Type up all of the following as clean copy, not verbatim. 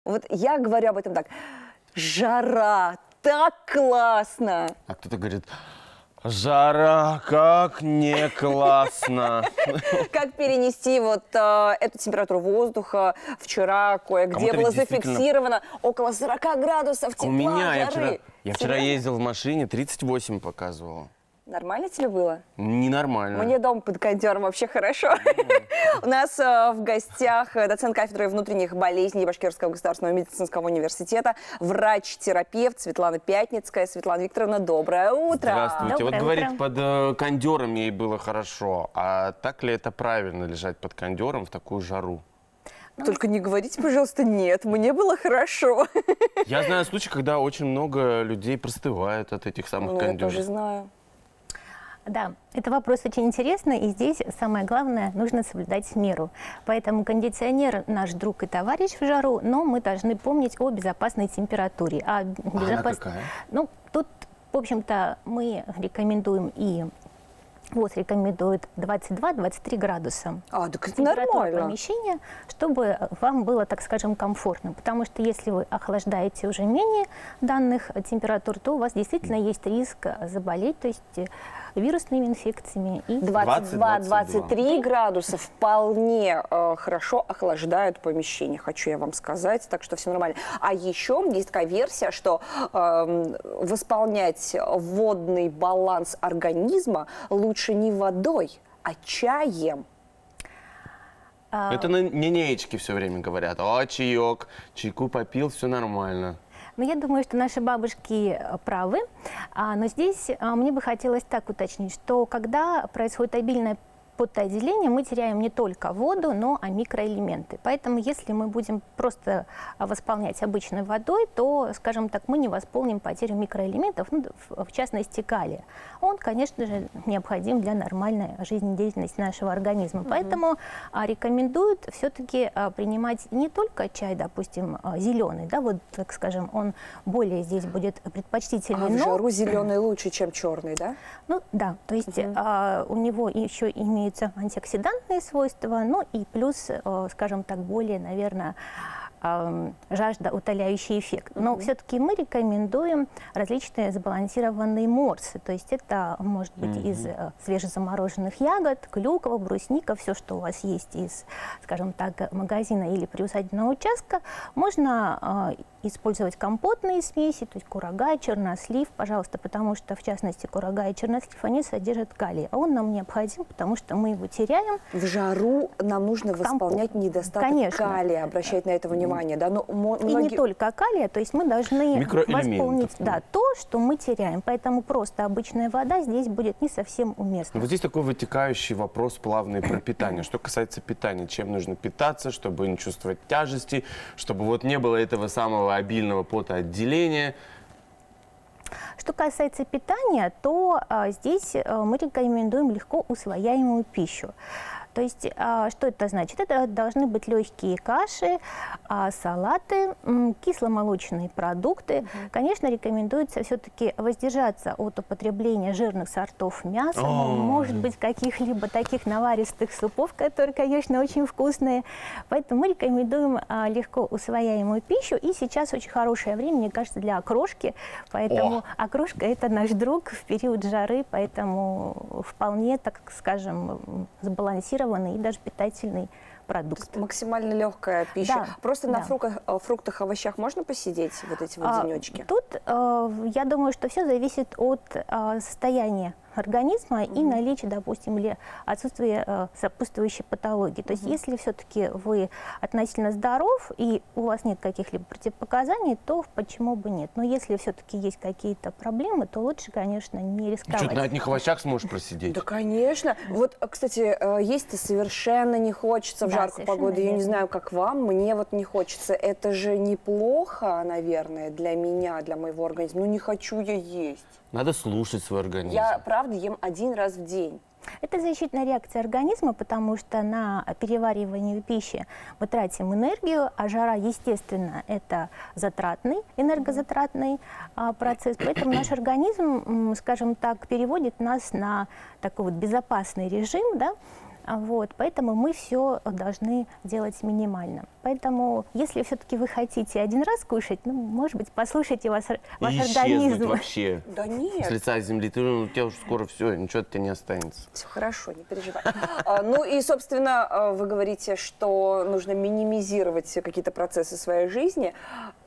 Вот я говорю об этом так. Жара, так классно. А кто-то говорит, жара, как не классно. Как перенести вот эту температуру воздуха? Вчера кое-где Кому-то было ведь действительно- зафиксировано около 40 градусов тепла, У меня, жары. я вчера Серьезно? ездил в машине, 38 показывало. Нормально тебе было? Ненормально. Мне дома под кондером вообще хорошо. У нас в гостях доцент кафедры внутренних болезней Башкирского государственного медицинского университета, врач-терапевт Светлана Пятницкая. Светлана Викторовна, доброе утро. Здравствуйте. Доброе Вот говорит, утро. под кондером ей было хорошо. А так ли это правильно, лежать под кондером в такую жару? Только не говорите, пожалуйста, нет, мне было хорошо. Я знаю случаи, когда очень много людей простывают от этих самых Ну, я тоже кондеров. знаю. Да, это вопрос очень интересный, и здесь самое главное, нужно соблюдать меру. Поэтому кондиционер наш друг и товарищ в жару, но мы должны помнить о безопасной температуре. А она какая? Ну, тут, в общем-то, мы рекомендуем и ВОЗ рекомендует 22-23 градуса. Так это Температура нормально. помещения, чтобы вам было, так скажем, комфортно. Потому что если вы охлаждаете уже менее данных температур, то у вас действительно есть риск заболеть, то есть вирусными инфекциями. И 22-23 градуса вполне хорошо охлаждают помещение, хочу я вам сказать, так что все нормально. А еще есть такая версия, что восполнять водный баланс организма лучше не водой, а чаем. Это на ненеечке все время говорят. О, чаек, чайку попил, все нормально. Но я думаю, что наши бабушки правы. Но здесь мне бы хотелось так уточнить, что когда происходит обильное потоотделение, мы теряем не только воду, но и микроэлементы. Поэтому если мы будем просто восполнять обычной водой, то, скажем так, мы не восполним потерю микроэлементов, ну, в частности калия. Он, конечно же, необходим для нормальной жизнедеятельности нашего организма. Поэтому рекомендуют все-таки принимать не только чай, допустим, зеленый, да, вот, так скажем, он более здесь будет предпочтительный. А в жару зеленый лучше, чем черный, да? Ну да, то есть у него еще имеются антиоксидантные свойства, ну и плюс, скажем так, более, наверное, жаждоутоляющий эффект. Но все-таки мы рекомендуем различные сбалансированные морсы. То есть это может быть из свежезамороженных ягод, клюква, брусника, все, что у вас есть из, скажем так, магазина или приусадебного участка. Можно использовать компотные смеси, то есть курага, чернослив, пожалуйста, потому что, в частности, курага и чернослив, они содержат калий, а он нам необходим, потому что мы его теряем. В жару нам нужно восполнять недостаток Конечно. калия, обращать на это внимание, да? Но И не только калия, то есть мы должны Микроэлементов, восполнить да. то, что мы теряем. Поэтому просто обычная вода здесь будет не совсем уместна. Вот здесь такой вытекающий вопрос плавный про питание. Что касается питания, чем нужно питаться, чтобы не чувствовать тяжести, чтобы вот не было этого самого обильного потоотделения. Что касается питания, то здесь мы рекомендуем легко усвояемую пищу. То есть, что это значит? Это должны быть легкие каши, салаты, кисломолочные продукты. Конечно, рекомендуется все-таки воздержаться от употребления жирных сортов мяса, может быть, каких-либо таких наваристых супов, которые, конечно, очень вкусные. Поэтому мы рекомендуем легко усвояемую пищу. И сейчас очень хорошее время, мне кажется, для окрошки. Поэтому окрошка – это наш друг в период жары, поэтому вполне, так скажем, сбалансированный и даже питательный продукт. Максимально легкая пища. Да, Просто на да. фруктах, овощах можно посидеть вот эти вот денечки? Тут я думаю, что все зависит от состояния организма и наличия, допустим, или отсутствия сопутствующей патологии. То есть если все-таки вы относительно здоров и у вас нет каких-либо противопоказаний, то почему бы нет? Но если все-таки есть какие-то проблемы, то лучше, конечно, не рисковать. Что ты на одних овощах сможешь просидеть? Да, конечно. Вот, кстати, есть-то совершенно не хочется в Да, жаркую совершенно погоду. Я не верно. знаю, как вам, мне вот не хочется. Это же неплохо, наверное, для меня, для моего организма. Ну, не хочу я есть. Надо слушать свой организм. Я, правда, ем один раз в день. Это защитная реакция организма, потому что на переваривание пищи мы тратим энергию, а жара, естественно, это затратный, энергозатратный процесс. Поэтому наш организм, скажем так, переводит нас на такой вот безопасный режим, да, Вот, поэтому мы все должны делать минимально. Поэтому, если все-таки вы хотите один раз кушать, ну, может быть, послушайте ваш И исчезнуть организм. вообще Да с нет, лица земли. У тебя уже скоро все, ничего от тебя не останется. все хорошо, не переживай. Ну и, собственно, вы говорите, что нужно минимизировать какие-то процессы своей жизни.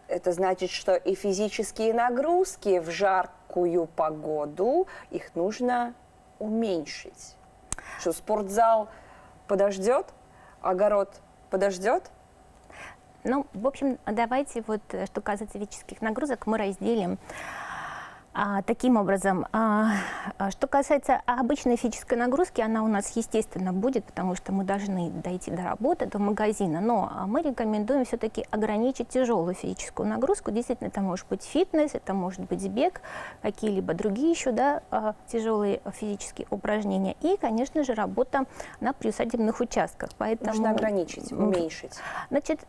Это значит, что и физические нагрузки в жаркую погоду, их нужно уменьшить. Что спортзал подождет, огород подождет? Ну, в общем, давайте вот, что касается физических нагрузок, мы разделим таким образом. Что касается обычной физической нагрузки, она у нас, естественно, будет, потому что мы должны дойти до работы, до магазина, но мы рекомендуем все-таки ограничить тяжелую физическую нагрузку. Действительно, это может быть фитнес, это может быть бег, какие-либо другие еще, да, тяжелые физические упражнения. И, конечно же, работа на приусадебных участках. Поэтому, Нужно ограничить, уменьшить. Значит,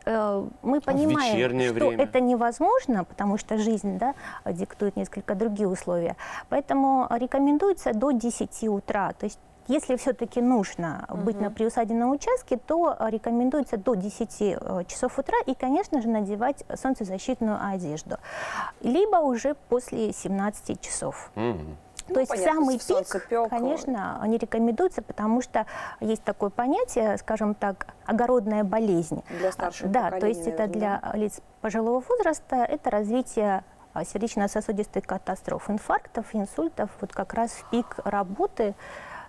мы понимаем, вечернее что время? это невозможно, потому что жизнь, да, диктует несколько другие условия. Поэтому рекомендуется до 10 утра. То есть если все-таки нужно быть на приусадебном участке, то рекомендуется до 10 часов утра и, конечно же, надевать солнцезащитную одежду. Либо уже после 17 часов. То есть понятно, самый если солнцепёк, пик, конечно, не рекомендуется, потому что есть такое понятие, скажем так, огородная болезнь. Для старшего Да, то поколения, есть это наверное, для лиц пожилого возраста, это развитие сердечно-сосудистой катастрофы, инфарктов, инсультов, вот как раз в пик работы,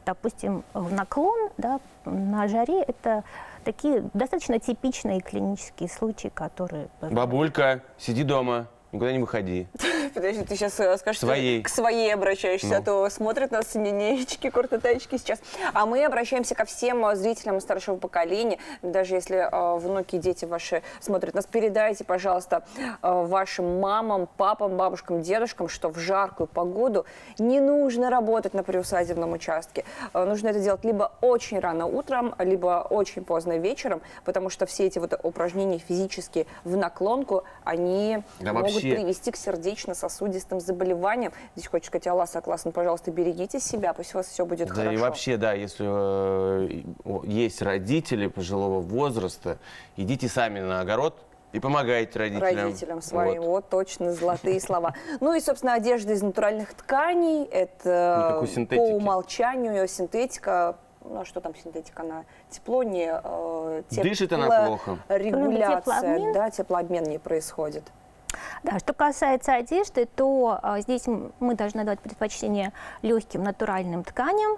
допустим, в наклон, да, на жаре, это такие достаточно типичные клинические случаи, которые... Бабулька, сиди дома, никуда не выходи. Подожди, ты сейчас скажешь, что Своей. к своей обращаешься, а то смотрят нас ненечки, куртотаечки сейчас. А мы обращаемся ко всем зрителям старшего поколения. Даже если внуки и дети ваши смотрят нас, передайте, пожалуйста, вашим мамам, папам, бабушкам, дедушкам, что в жаркую погоду не нужно работать на приусадебном участке. Нужно это делать либо очень рано утром, либо очень поздно вечером, потому что все эти вот упражнения физические в наклонку, они Да могут вообще. привести к сердечно-сосудистым заболеваниям. Здесь хочется сказать, Алла Согласна, пожалуйста, берегите себя, пусть у вас все будет Да хорошо. и вообще, да, если есть родители пожилого возраста, идите сами на огород и помогайте родителям. Своим. Вот. Вот, точно, золотые слова. Ну и, собственно, одежда из натуральных тканей. Это Никакой по синтетики. умолчанию синтетика. Ну, а что там синтетика? Она тепло не... Дышит она плохо. Регуляция, Теплообмен. да, теплообмен не происходит. Да, что касается одежды, то здесь мы должны давать предпочтение легким натуральным тканям.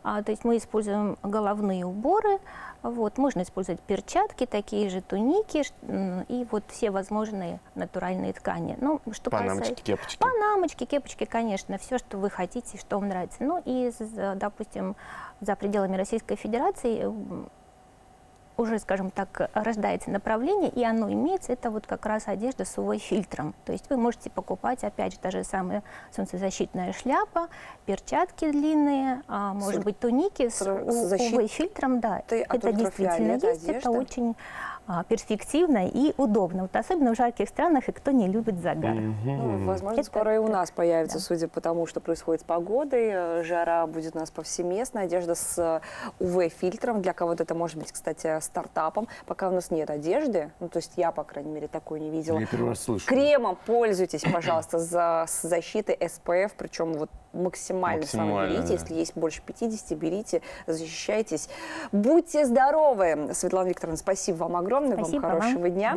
То есть мы используем головные уборы. Вот, можно использовать перчатки, такие же туники и вот все возможные натуральные ткани. Ну, что Панамочки, касается... кепочки. Панамочки, кепочки, конечно, все, что вы хотите, что вам нравится. Ну и, допустим, за пределами Российской Федерации уже, скажем так, рождается направление, и оно имеется, это вот как раз одежда с UV-фильтром. То есть вы можете покупать, опять же, та же самая солнцезащитная шляпа, перчатки длинные, может быть, туники с UV-фильтром, да. Это действительно есть, это очень перспективно и удобно, вот особенно в жарких странах, и кто не любит загар. Ну, возможно, Это- скоро и у нас появится, да. судя по тому, что происходит с погодой. Жара будет у нас повсеместно. Одежда с UV-фильтром. Для кого-то это может быть, кстати, стартапом. Пока у нас нет одежды, ну, то есть я, по крайней мере, такой не видела. Я первый раз слышу. Кремом пользуйтесь, пожалуйста, с защитой SPF, причем вот максимально с вами Максимально, берите. да. Если есть больше 50, берите, защищайтесь. Будьте здоровы. Светлана Викторовна, спасибо вам огромное. Спасибо вам вам. хорошего дня.